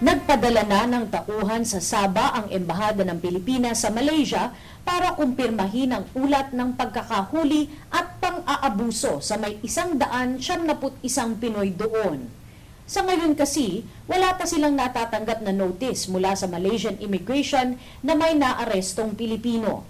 Nagpadala na ng tauhan sa Sabah ang Embahada ng Pilipinas sa Malaysia para kumpirmahin ang ulat ng pagkakahuli at pang-aabuso sa may 171 Pinoy doon. Sa ngayon kasi, wala pa silang natatanggap na notice mula sa Malaysian Immigration na may naarestong Pilipino.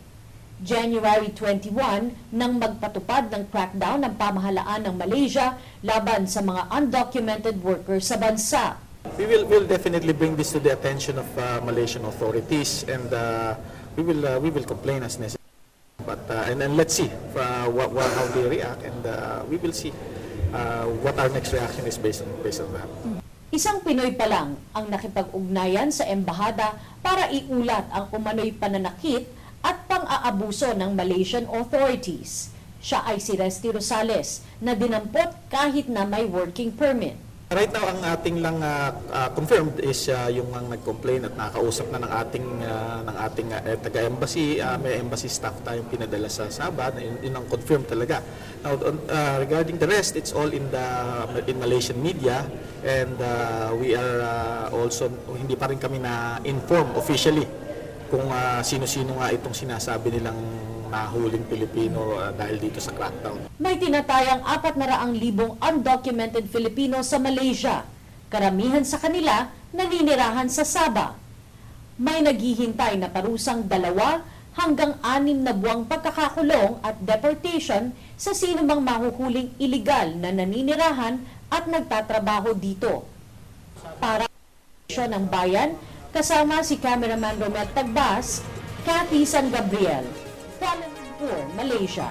January 21 nang magpatupad ng crackdown ng pamahalaan ng Malaysia laban sa mga undocumented workers sa bansa. We'll definitely bring this to the attention of Malaysian authorities, and we will complain as necessary. But and then let's see how they react, and we will see what our next reaction is based on that. Isang Pinoy pa lang ang nakipag-ugnayan sa embahada para iulat ang umano'y pananakit at pang-aabuso ng Malaysian authorities. Siya ay si Resty Rosales na dinampot kahit na may working permit. Right now, ang ating lang confirmed is yung ang nag-complain at nakausap na ng ating taga-embassy. May embassy staff tayong pinadala sa Sabah. Yun ang confirmed talaga. Now, regarding the rest, it's all in Malaysian media, and we are also hindi pa rin kami na-inform officially kung sino-sino nga itong sinasabi nilang nahuling Pilipino dahil dito sa crackdown. May tinatayang 400,000 undocumented Filipino sa Malaysia. Karamihan sa kanila naninirahan sa Sabah. May naghihintay na parusang 2 hanggang 6 na buwang pagkakakulong at deportation sa sinumang mahuhuling iligal na naninirahan at nagtatrabaho dito. Para sa ng bayan, kasama si cameraman Romel Tagbas, Cathy San Gabriel, Kuala Lumpur, Malaysia.